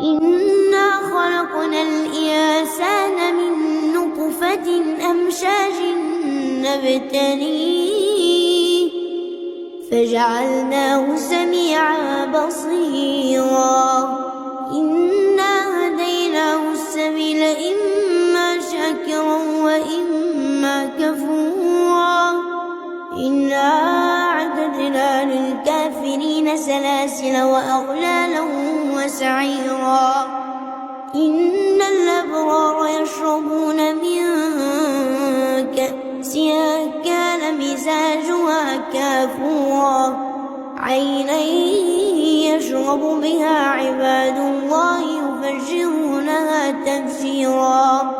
إنا خلقنا الإنسان من نطفة أمشاج نبتليه فجعلناه سميعا بصيرا إنا هديناه السبيل إما شاكرا وإما كفورا إنا أعتدنا للكافرين سلاسل وأغلالا وسعيرا إن الأبرار يشربون من كأس كان مزاجها كافورا عينا يشرب بها عباد الله يفجرونها تفجيرا